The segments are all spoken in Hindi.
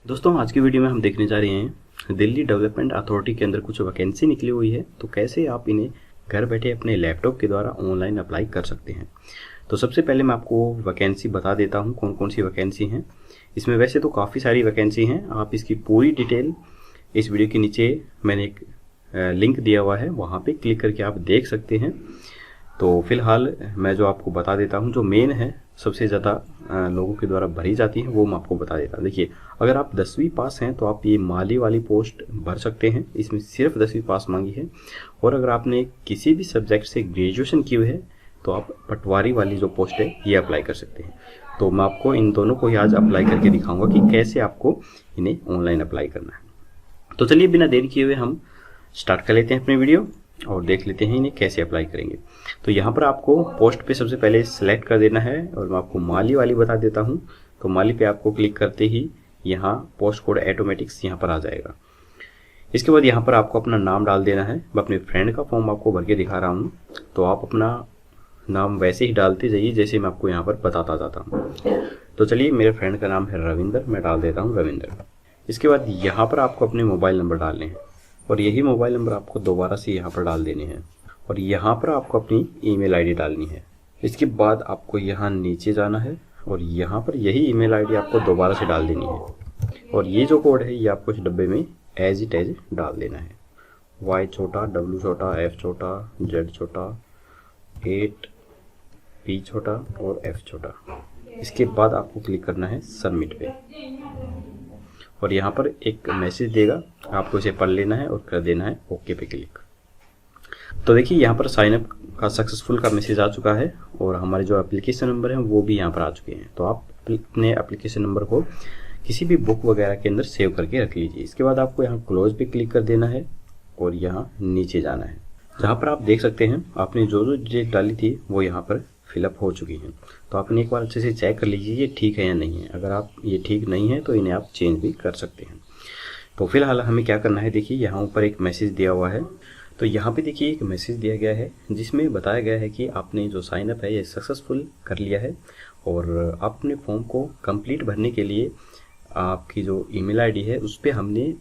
दोस्तों आज की वीडियो में हम देखने जा रहे हैं दिल्ली डेवलपमेंट अथॉरिटी के अंदर कुछ वैकेंसी निकली हुई है, तो कैसे आप इन्हें घर बैठे अपने लैपटॉप के द्वारा ऑनलाइन अप्लाई कर सकते हैं। तो सबसे पहले मैं आपको वैकेंसी बता देता हूं कौन कौन सी वैकेंसी हैं। इसमें वैसे तो काफ़ी सारी वैकेंसी हैं, आप इसकी पूरी डिटेल इस वीडियो के नीचे मैंने एक लिंक दिया हुआ है, वहाँ पर क्लिक करके आप देख सकते हैं। तो फिलहाल मैं जो आपको बता देता हूँ, जो मेन है सबसे ज़्यादा लोगों के द्वारा भरी जाती है वो मैं आपको बता देता हूँ। देखिए, अगर आप 10वीं पास हैं तो आप ये माली वाली पोस्ट भर सकते हैं, इसमें सिर्फ 10वीं पास मांगी है। और अगर आपने किसी भी सब्जेक्ट से ग्रेजुएशन की हुई है तो आप पटवारी वाली जो पोस्ट है ये अप्लाई कर सकते हैं। तो मैं आपको इन दोनों को ही आज अप्लाई करके दिखाऊंगा कि कैसे आपको इन्हें ऑनलाइन अप्लाई करना है। तो चलिए बिना देरी किए हुए हम स्टार्ट कर लेते हैं अपनी वीडियो और देख लेते हैं इन्हें कैसे अप्लाई करेंगे। तो यहाँ पर आपको पोस्ट पे सबसे पहले सेलेक्ट कर देना है और मैं आपको माली वाली बता देता हूँ। तो माली पे आपको क्लिक करते ही यहाँ पोस्ट कोड ऑटोमेटिक्स यहाँ पर आ जाएगा। इसके बाद यहाँ पर आपको अपना नाम डाल देना है। मैं अपने फ्रेंड का फॉर्म आपको भर के दिखा रहा हूँ, तो आप अपना नाम वैसे ही डालते जाइए जैसे मैं आपको यहाँ पर बताता जाता हूँ। तो चलिए, मेरे फ्रेंड का नाम है रविंदर, मैं डाल देता हूँ रविंदर। इसके बाद यहाँ पर आपको अपने मोबाइल नंबर डालने हैं और यही मोबाइल नंबर आपको दोबारा से यहाँ पर डाल देने हैं और यहाँ पर आपको अपनी ईमेल आईडी डालनी है। इसके बाद आपको यहाँ नीचे जाना है और यहाँ पर यही ईमेल आईडी आपको दोबारा से डाल देनी है और ये जो कोड है ये आपको इस डब्बे में एज इट एज डाल देना है। Y छोटा, W छोटा, F छोटा, Z छोटा, 8, P छोटा और F छोटा। इसके बाद आपको क्लिक करना है सबमिट पे और यहाँ पर एक मैसेज देगा, आपको इसे पढ़ लेना है और कर देना है ओके पे क्लिक। तो देखिए, यहाँ पर साइन अप का सक्सेसफुल का मैसेज आ चुका है और हमारे जो एप्लीकेशन नंबर हैं वो भी यहाँ पर आ चुके हैं। तो आप अपने एप्लीकेशन नंबर को किसी भी बुक वगैरह के अंदर सेव करके रख लीजिए। इसके बाद आपको यहाँ क्लोज पे क्लिक कर देना है और यहाँ नीचे जाना है, जहाँ पर आप देख सकते हैं आपने जो जो डिटेल डाली थी वो यहाँ पर फिलअप हो चुकी हैं। तो आपने एक बार अच्छे से चेक कर लीजिए ये ठीक है या नहीं है। अगर आप ये ठीक नहीं है तो इन्हें आप चेंज भी कर सकते हैं। तो फिलहाल हमें क्या करना है, देखिए यहाँ ऊपर एक मैसेज दिया हुआ है। तो यहाँ पे देखिए एक मैसेज दिया गया है जिसमें बताया गया है कि आपने जो साइन अप है ये सक्सेसफुल कर लिया है और अपने फॉर्म को कंप्लीट भरने के लिए आपकी जो ईमेल आईडी है उस पर हमने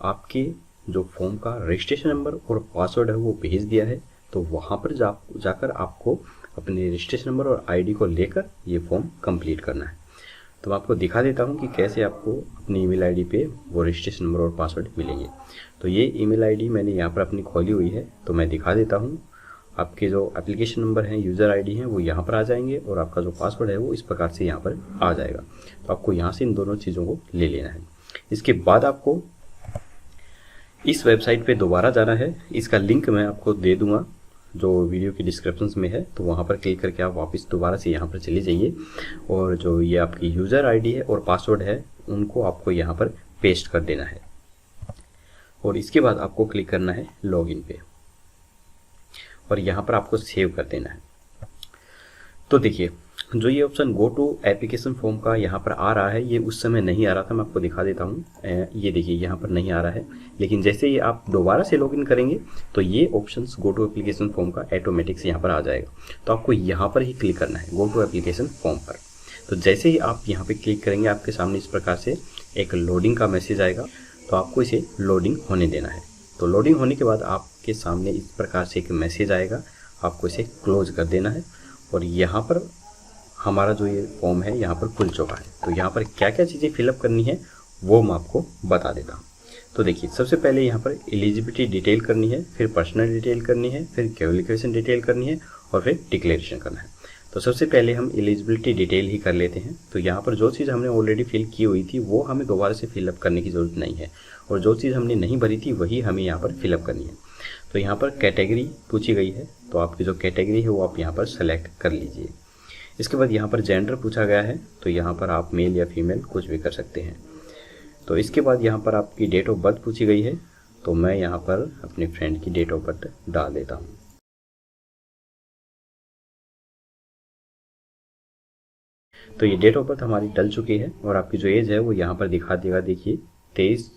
आपके जो फॉर्म का रजिस्ट्रेशन नंबर और पासवर्ड है वो भेज दिया है। तो वहाँ पर जाकर आपको अपने रजिस्ट्रेशन नंबर और आईडी को लेकर ये फॉर्म कंप्लीट करना है। तो मैं आपको दिखा देता हूँ कि कैसे आपको अपनी ईमेल आईडी पे वो रजिस्ट्रेशन नंबर और पासवर्ड मिलेंगे। तो ये ईमेल आईडी मैंने यहाँ पर अपनी खोली हुई है, तो मैं दिखा देता हूँ। आपके जो एप्लीकेशन नंबर हैं, यूज़र आईडी हैं, वो यहाँ पर आ जाएंगे और आपका जो पासवर्ड है वो इस प्रकार से यहाँ पर आ जाएगा। तो आपको यहाँ से इन दोनों चीज़ों को ले लेना है। इसके बाद आपको इस वेबसाइट पर दोबारा जाना है। इसका लिंक मैं आपको दे दूँगा जो वीडियो की डिस्क्रिप्शन में है, तो वहाँ पर क्लिक करके आप वापस दोबारा से यहाँ पर चले जाइए और जो ये आपकी यूज़र आईडी है और पासवर्ड है उनको आपको यहाँ पर पेस्ट कर देना है और इसके बाद आपको क्लिक करना है लॉगिन पे और यहाँ पर आपको सेव कर देना है। तो देखिए, जो ये option go to application form का यहाँ पर आ रहा है, ये उस समय नहीं आ रहा था। मैं आपको दिखा देता हूँ, ये देखिए यहाँ पर नहीं आ रहा है, लेकिन जैसे ही आप दोबारा से लॉगिन करेंगे तो ये options go to application form का ऑटोमेटिक यहाँ पर आ जाएगा। तो आपको यहाँ पर ही क्लिक करना है, गो टू एप्लीकेशन फॉर्म पर। तो जैसे ही आप यहाँ पर क्लिक करेंगे आपके सामने इस प्रकार से एक लोडिंग का मैसेज आएगा, तो आपको इसे लोडिंग होने देना है। तो लोडिंग होने के बाद आपके सामने इस प्रकार से एक मैसेज आएगा, आपको इसे क्लोज कर देना है और यहाँ पर हमारा जो ये फॉर्म है यहाँ पर खुल चुका है। तो यहाँ पर क्या क्या चीज़ें फिलअप करनी है वो मैं आपको बता देता हूँ। तो देखिए, सबसे पहले यहाँ पर एलिजिबिलिटी डिटेल करनी है, फिर पर्सनल डिटेल करनी है, फिर क्वालिफिकेशन डिटेल करनी है और फिर डिक्लेरेशन करना है। तो सबसे पहले हम एलिजिबिलिटी डिटेल ही कर लेते हैं। तो यहाँ पर जो चीज़ हमने ऑलरेडी फिल की हुई थी वो हमें दोबारा से फिलअप करने की ज़रूरत नहीं है और जो चीज़ हमने नहीं भरी थी वही हमें यहाँ पर फिलअप करनी है। तो यहाँ पर कैटेगरी पूछी गई है, तो आपकी जो कैटेगरी है वो आप यहाँ पर सेलेक्ट कर लीजिए। इसके बाद यहाँ पर जेंडर पूछा गया है, तो यहाँ पर आप मेल या फीमेल कुछ भी कर सकते हैं। तो इसके बाद यहाँ पर आपकी डेट ऑफ बर्थ पूछी गई है, तो मैं यहाँ पर अपने फ्रेंड की डेट ऑफ बर्थ डाल देता हूँ। तो ये डेट ऑफ बर्थ हमारी डल चुकी है और आपकी जो एज है वो यहाँ पर दिखा देगा। देखिए 23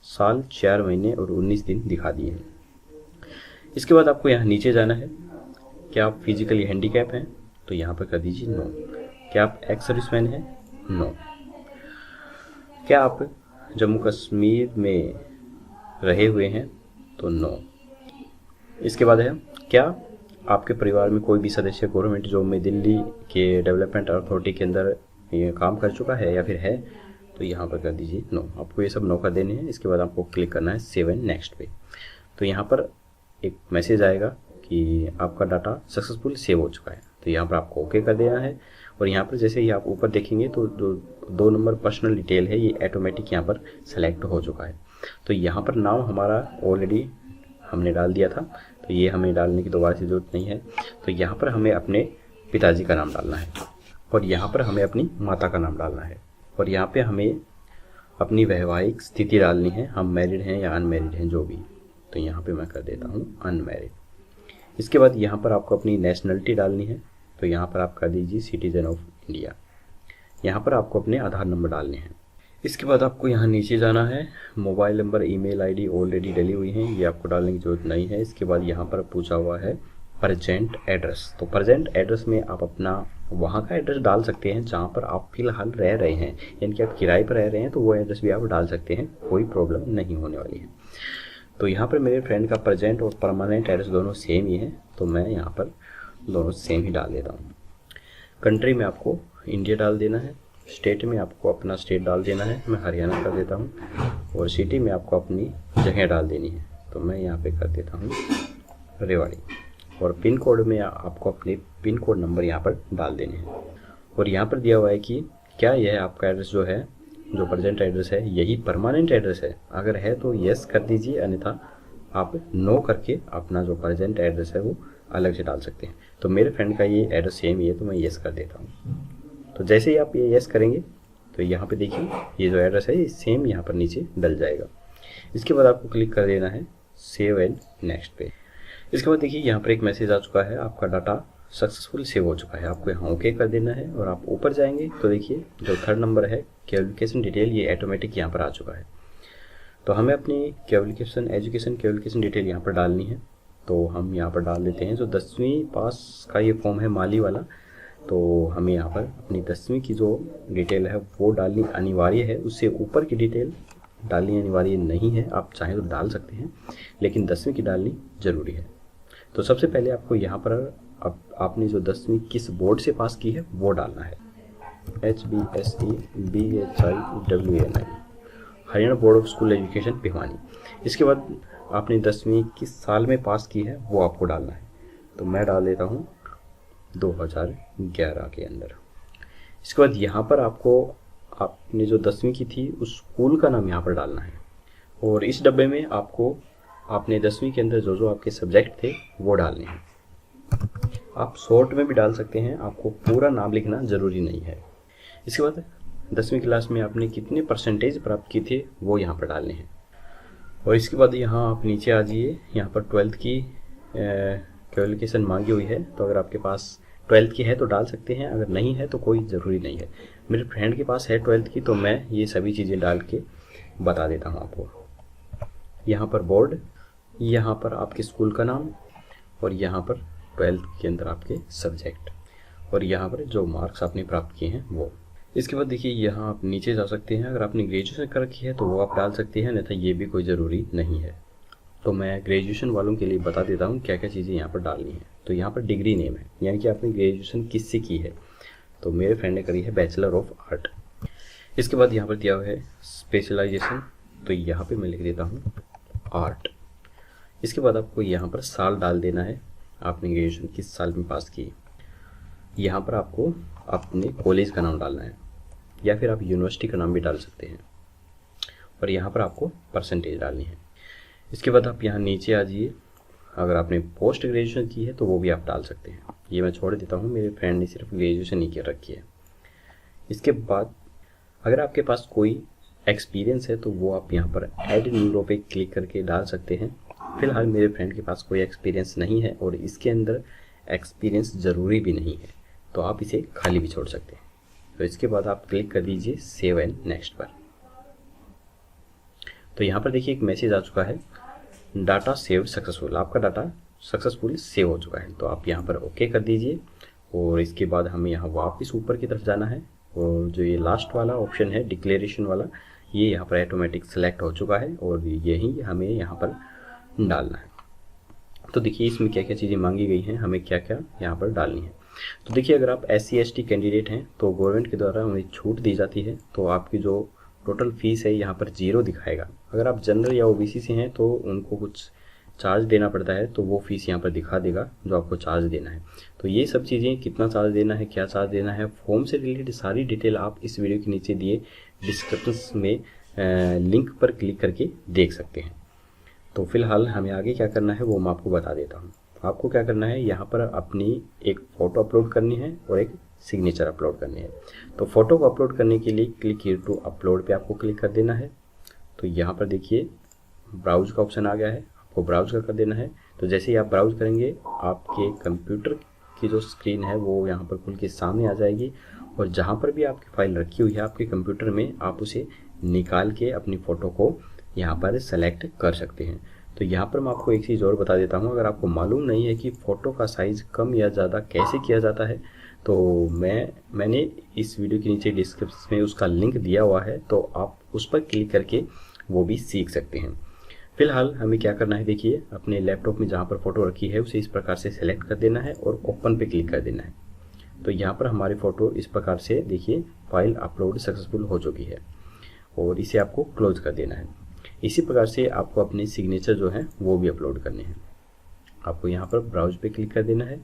साल 4 महीने और 19 दिन दिखा दिए हैं। इसके बाद आपको यहाँ नीचे जाना है। क्या आप फिजिकली हैंडीकैप हैं, तो यहाँ पर कर दीजिए नो। क्या आप एक्स सर्विसमैन हैं, नो। क्या आप जम्मू कश्मीर में रहे हुए हैं? तो नो। इसके बाद है, क्या आपके परिवार में कोई भी सदस्य गवर्नमेंट जॉब में दिल्ली के डेवलपमेंट अथॉरिटी के अंदर ये काम कर चुका है या फिर है? तो यहाँ पर कर दीजिए नो। आपको ये सब नो कर देने हैं। इसके बाद आपको क्लिक करना है सेव एंड नेक्स्ट पे। तो यहाँ पर एक मैसेज आएगा कि आपका डाटा सक्सेसफुल सेव हो चुका है। तो यहाँ पर आपको ओके कर देना है। और यहाँ पर जैसे ही आप ऊपर देखेंगे तो जो 2 नंबर पर्सनल डिटेल है ये ऑटोमेटिक यहाँ पर सेलेक्ट हो चुका है। तो यहाँ पर नाम हमारा ऑलरेडी हमने डाल दिया था, तो ये हमें डालने की दोबारा से ज़रूरत नहीं है। तो यहाँ पर हमें अपने पिताजी का नाम डालना है और यहाँ पर हमें अपनी माता का नाम डालना है और यहाँ पे हमें अपनी वैवाहिक स्थिति डालनी है, हम मैरिड हैं या अनमैरिड हैं जो भी। तो यहाँ पे मैं कर देता हूँ अनमैरिड। इसके बाद यहाँ पर आपको अपनी नेशनलिटी डालनी है। तो यहाँ पर आप कर दीजिए सिटीजन ऑफ इंडिया। यहाँ पर आपको अपने आधार नंबर डालने हैं। इसके बाद आपको यहाँ नीचे जाना है। Mobile number, email ID already डली हुई हैं, ये आपको डालने की ज़रूरत नहीं है। इसके बाद यहाँ पर पूछा हुआ है प्रेजेंट एड्रेस। तो प्रेजेंट एड्रेस में आप अपना वहाँ का एड्रेस डाल सकते हैं जहाँ पर आप फ़िलहाल रह रहे हैं, यानी कि आप किराए पर रह रहे हैं तो वो एड्रेस भी आप डाल सकते हैं, कोई प्रॉब्लम नहीं होने वाली है। तो यहाँ पर मेरे फ्रेंड का प्रेजेंट और परमानेंट एड्रेस दोनों सेम ही है, तो मैं यहाँ पर दोनों सेम ही डाल देता हूँ। कंट्री में आपको इंडिया डाल देना है, स्टेट में आपको अपना स्टेट डाल देना है, मैं हरियाणा कर देता हूँ। और सिटी में आपको अपनी जगह डाल देनी है, तो मैं यहाँ पे कर देता हूँ रेवाड़ी। और पिन कोड में आपको अपने पिन कोड नंबर यहाँ पर डाल देने हैं। और यहाँ पर दिया हुआ है कि क्या यह आपका एड्रेस जो है, जो प्रेजेंट एड्रेस है, यही परमानेंट एड्रेस है। अगर है तो यस कर दीजिए, अन्यथा आप नो करके अपना जो प्रेजेंट एड्रेस है वो अलग से डाल सकते हैं। तो मेरे फ्रेंड का ये एड्रेस सेम ही है, तो मैं यस कर देता हूँ। तो जैसे ही आप ये यस करेंगे तो यहाँ पे देखिए ये जो एड्रेस है ये सेम यहाँ पर नीचे डल जाएगा। इसके बाद आपको क्लिक कर देना है सेव एंड नेक्स्ट पे। इसके बाद देखिए यहाँ पर एक मैसेज आ चुका है, आपका डाटा सक्सेसफुल सेव हो चुका है। आपको यहाँ ओके कर देना है और आप ऊपर जाएंगे तो देखिए जो 3rd नंबर है क्वालिफिकेशन डिटेल, ये ऑटोमेटिक यहाँ पर आ चुका है। तो हमें अपनी एजुकेशन क्वालिफिकेशन डिटेल यहाँ पर डालनी है। तो हम यहाँ पर डाल देते हैं जो 10वीं पास का ये फॉर्म है माली वाला, तो हमें यहाँ पर अपनी 10वीं की जो डिटेल है वो डालनी अनिवार्य है। उससे ऊपर की डिटेल डालनी अनिवार्य नहीं है, आप चाहें तो डाल सकते हैं, लेकिन 10वीं की डालनी ज़रूरी है। तो सबसे पहले आपको यहाँ पर आपने जो 10वीं किस बोर्ड से पास की है वो डालना है, HBSE BHIWNI, Haryana board of school education Bhiwani. इसके बाद आपने 10वीं किस साल में पास की है वो आपको डालना है। तो मैं डाल देता हूँ 2011 के अंदर। इसके बाद यहाँ पर आपको आपने जो 10वीं की थी उस स्कूल का नाम यहाँ पर डालना है। और इस डब्बे में आपको आपने 10वीं के अंदर जो जो आपके सब्जेक्ट थे वो डालने हैं। आप शॉर्ट में भी डाल सकते हैं, आपको पूरा नाम लिखना ज़रूरी नहीं है। इसके बाद 10वीं क्लास में आपने कितने परसेंटेज प्राप्त किए थे वो यहाँ पर डालने हैं। और इसके बाद यहाँ आप नीचे आ जाइए, यहाँ पर 12th की क्वालिफिकेशन मांगी हुई है, तो अगर आपके पास 12th की है तो डाल सकते हैं, अगर नहीं है तो कोई ज़रूरी नहीं है। मेरे फ्रेंड के पास है 12th की, तो मैं ये सभी चीज़ें डाल के बता देता हूँ आपको। यहाँ पर बोर्ड, यहाँ पर आपके स्कूल का नाम और यहाँ पर 12th के अंदर आपके सब्जेक्ट और यहाँ पर जो मार्क्स आपने प्राप्त किए हैं वो। इसके बाद देखिए यहाँ आप नीचे जा सकते हैं, अगर आपने ग्रेजुएशन कर रखी है तो वो आप डाल सकते हैं, अन्यथा ये भी कोई ज़रूरी नहीं है। तो मैं ग्रेजुएशन वालों के लिए बता देता हूँ क्या क्या चीज़ें यहाँ पर डालनी है। तो यहाँ पर डिग्री नेम है, यानी कि आपने ग्रेजुएशन किससे की है। तो मेरे फ्रेंड ने करी है बैचलर ऑफ आर्ट। इसके बाद यहाँ पर दिया हुआ है स्पेशलाइजेशन, तो यहाँ पे मैं लिख देता हूँ आर्ट। इसके बाद आपको यहाँ पर साल डाल देना है, आपने ग्रेजुएशन किस साल में पास की। यहाँ पर आपको अपने कॉलेज का नाम डालना है या फिर आप यूनिवर्सिटी का नाम भी डाल सकते हैं। और यहाँ पर आपको परसेंटेज डालनी है। इसके बाद आप यहाँ नीचे आ जाइए, अगर आपने पोस्ट ग्रेजुएशन की है तो वो भी आप डाल सकते हैं। ये मैं छोड़ देता हूँ, मेरे फ्रेंड ने सिर्फ ग्रेजुएशन ही कर रखी है। इसके बाद अगर आपके पास कोई एक्सपीरियंस है तो वो आप यहाँ पर ऐड न्यूरो पे क्लिक करके डाल सकते हैं। फिलहाल मेरे फ्रेंड के पास कोई एक्सपीरियंस नहीं है और इसके अंदर एक्सपीरियंस ज़रूरी भी नहीं है, तो आप इसे खाली भी छोड़ सकते हैं। तो इसके बाद आप क्लिक कर दीजिए सेव एंड नेक्स्ट पर। तो यहाँ पर देखिए एक मैसेज आ चुका है, डाटा सेव सक्सेसफुल, आपका डाटा सक्सेसफुल सेव हो चुका है। तो आप यहाँ पर ओके कर दीजिए और इसके बाद हमें यहाँ वापस ऊपर की तरफ जाना है और जो ये लास्ट वाला ऑप्शन है डिक्लेरेशन वाला, ये यहाँ पर ऑटोमेटिक सेलेक्ट हो चुका है और यही हमें यहाँ पर डालना है। तो देखिए इसमें क्या क्या चीज़ें मांगी गई हैं, हमें क्या क्या यहाँ पर डालनी है। तो देखिए अगर आप SC/ST कैंडिडेट हैं तो गवर्नमेंट के द्वारा उन्हें छूट दी जाती है, तो आपकी जो टोटल फीस है यहाँ पर 0 दिखाएगा। अगर आप जनरल या OBC से हैं तो उनको कुछ चार्ज देना पड़ता है, तो वो फीस यहाँ पर दिखा देगा जो आपको चार्ज देना है। तो ये सब चीज़ें, कितना चार्ज देना है, क्या चार्ज देना है, फॉर्म से रिलेटेड सारी डिटेल आप इस वीडियो के नीचे दिए डिस्क्रिप्शन में लिंक पर क्लिक करके देख सकते हैं। तो फिलहाल हमें आगे क्या करना है वो मैं आपको बता देता हूँ। आपको क्या करना है, यहाँ पर अपनी एक फ़ोटो अपलोड करनी है और एक सिग्नेचर अपलोड करनी है। तो फ़ोटो को अपलोड करने के लिए क्लिक हियर टू अपलोड पे आपको क्लिक कर देना है। तो यहाँ पर देखिए ब्राउज का ऑप्शन आ गया है, आपको ब्राउज कर देना है। तो जैसे ही आप ब्राउज करेंगे आपके कंप्यूटर की जो स्क्रीन है वो यहाँ पर खुल के सामने आ जाएगी, और जहाँ पर भी आपकी फ़ाइल रखी हुई है आपके कंप्यूटर में, आप उसे निकाल के अपनी फ़ोटो को यहाँ पर सेलेक्ट कर सकते हैं। तो यहाँ पर मैं आपको एक चीज़ और बता देता हूँ, अगर आपको मालूम नहीं है कि फ़ोटो का साइज़ कम या ज़्यादा कैसे किया जाता है, तो मैंने इस वीडियो के नीचे डिस्क्रिप्शन में उसका लिंक दिया हुआ है, तो आप उस पर क्लिक करके वो भी सीख सकते हैं। फिलहाल हमें क्या करना है, देखिए अपने लैपटॉप में जहाँ पर फ़ोटो रखी है उसे इस प्रकार से सेलेक्ट कर देना है और ओपन पे क्लिक कर देना है। तो यहाँ पर हमारी फ़ोटो इस प्रकार से देखिए फाइल अपलोड सक्सेसफुल हो चुकी है, और इसे आपको क्लोज कर देना है। इसी प्रकार से आपको अपने सिग्नेचर जो है वो भी अपलोड करने हैं। आपको यहाँ पर ब्राउज पे क्लिक कर देना है,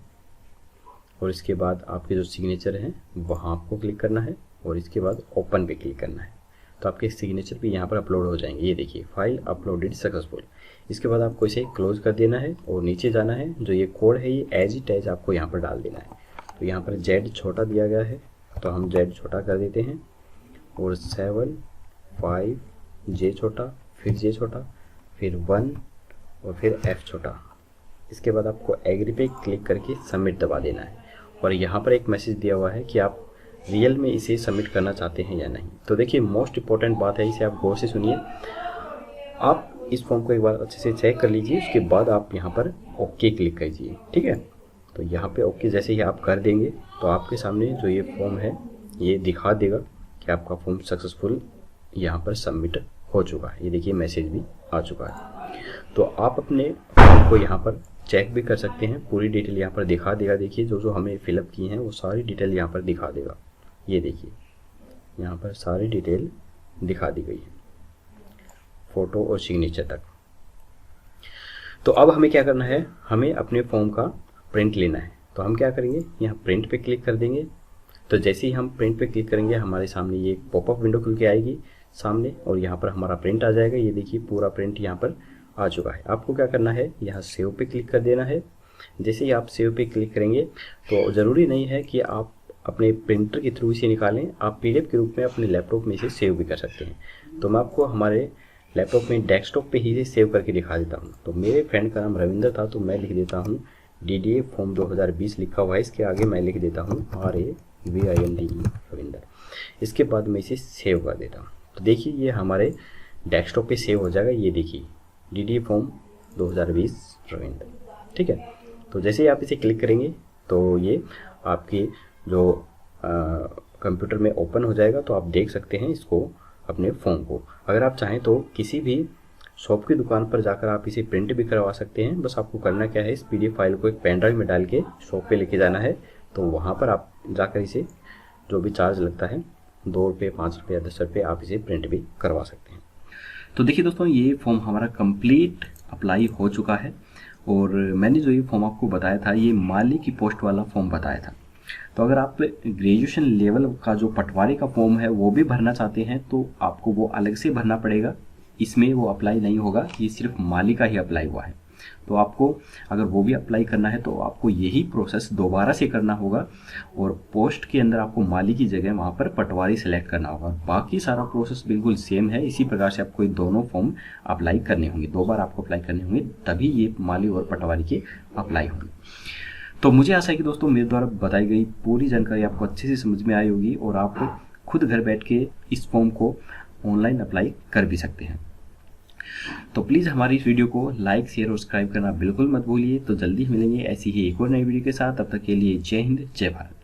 और इसके बाद आपके जो सिग्नेचर हैं वहाँ आपको क्लिक करना है, और इसके बाद ओपन पे क्लिक करना है। तो आपके सिग्नेचर भी यहाँ पर अपलोड हो जाएंगे। ये देखिए फाइल अपलोडेड सक्सेसफुल। इसके बाद आपको इसे क्लोज कर देना है और नीचे जाना है। जो ये कोड है ये एज इट एज आपको यहाँ पर डाल देना है। तो यहाँ पर Z छोटा दिया गया है, तो हम Z छोटा कर देते हैं, और 7 5 J छोटा, फिर J छोटा, फिर 1 और फिर F छोटा। इसके बाद आपको एग्री पे क्लिक करके सबमिट दबा देना है, और यहाँ पर एक मैसेज दिया हुआ है कि आप रियल में इसे सबमिट करना चाहते हैं या नहीं। तो देखिए मोस्ट इम्पॉर्टेंट बात है, इसे आप गौर से सुनिए। आप इस फॉर्म को एक बार अच्छे से चेक कर लीजिए, उसके बाद आप यहाँ पर ओके क्लिक कीजिए, ठीक है। तो यहाँ पे ओके जैसे ही आप कर देंगे तो आपके सामने जो ये फॉर्म है ये दिखा देगा कि आपका फॉर्म सक्सेसफुल यहाँ पर सबमिट हो चुका है। ये देखिए मैसेज भी आ चुका है। तो आप अपने फॉर्म को यहाँ पर चेक भी कर सकते हैं, पूरी डिटेल यहाँ पर दिखा देगा। देखिए जो हमें फिलअप की हैं वो सारी डिटेल यहाँ पर दिखा देगा। ये देखिए यहाँ पर सारी डिटेल दिखा दी गई है, फ़ोटो और सिग्नेचर तक। तो अब हमें क्या करना है, हमें अपने फॉर्म का प्रिंट लेना है। तो हम क्या करेंगे, यहाँ प्रिंट पे क्लिक कर देंगे। तो जैसे ही हम प्रिंट पे क्लिक करेंगे हमारे सामने ये पॉपअप विंडो खुल के आएगी सामने, और यहाँ पर हमारा प्रिंट आ जाएगा। ये देखिए पूरा प्रिंट यहाँ पर आ चुका है। आपको क्या करना है, यहाँ सेव पे क्लिक कर देना है। जैसे ही आप सेव पे क्लिक करेंगे तो ज़रूरी नहीं है कि आप अपने प्रिंटर के थ्रू इसे निकालें, आप PDF के रूप में अपने लैपटॉप में इसे सेव भी कर सकते हैं। तो मैं आपको हमारे लैपटॉप में डेस्कटॉप पे ही इसे सेव करके दिखा देता हूँ। तो मेरे फ्रेंड का नाम रविंदर था, तो मैं लिख देता हूँ DDA फॉर्म 2020 लिखा हुआ है, इसके आगे मैं लिख देता हूँ RAVINDE रविंदर। इसके बाद मैं इसे सेव कर देता हूँ। तो देखिए ये हमारे डेस्कटॉप पे सेव हो जाएगा। ये देखिए DDA फॉर्म 2020 रविंदर, ठीक है। तो जैसे ही आप इसे क्लिक करेंगे तो ये आपके जो कंप्यूटर में ओपन हो जाएगा। तो आप देख सकते हैं इसको, अपने फॉर्म को। अगर आप चाहें तो किसी भी शॉप की दुकान पर जाकर आप इसे प्रिंट भी करवा सकते हैं। बस आपको करना क्या है, इस PDF फाइल को एक पेन ड्राइव में डाल के शॉप पे लेके जाना है। तो वहाँ पर आप जाकर इसे जो भी चार्ज लगता है 2 रुपये, 5 रुपये या 10 रुपये, आप इसे प्रिंट भी करवा सकते हैं। तो देखिए दोस्तों ये फॉर्म हमारा कंप्लीट अप्लाई हो चुका है, और मैंने जो ये फॉर्म आपको बताया था ये माली की पोस्ट वाला फॉर्म बताया था। तो अगर आप ग्रेजुएशन लेवल का जो पटवारी का फॉर्म है वो भी भरना चाहते हैं तो आपको वो अलग से भरना पड़ेगा, इसमें वो अप्लाई नहीं होगा। ये सिर्फ माली का ही अप्लाई हुआ है। तो आपको अगर वो भी अप्लाई करना है तो आपको यही प्रोसेस दोबारा से करना होगा, और पोस्ट के अंदर आपको माली की जगह वहाँ पर पटवारी सेलेक्ट करना होगा। बाकी सारा प्रोसेस बिल्कुल सेम है। इसी प्रकार से आपको ये दोनों फॉर्म अप्लाई करने होंगे, 2 बार आपको अप्लाई करने होंगे, तभी ये माली और पटवारी के अप्लाई होंगे। तो मुझे आशा है कि दोस्तों मेरे द्वारा बताई गई पूरी जानकारी आपको अच्छे से समझ में आई होगी, और आप खुद घर बैठ के इस फॉर्म को ऑनलाइन अप्लाई कर भी सकते हैं। तो प्लीज़ हमारी इस वीडियो को लाइक, शेयर और सब्सक्राइब करना बिल्कुल मत भूलिए। तो जल्दी मिलेंगे ऐसी ही एक और नई वीडियो के साथ। तब तक के लिए जय हिंद, जय भारत।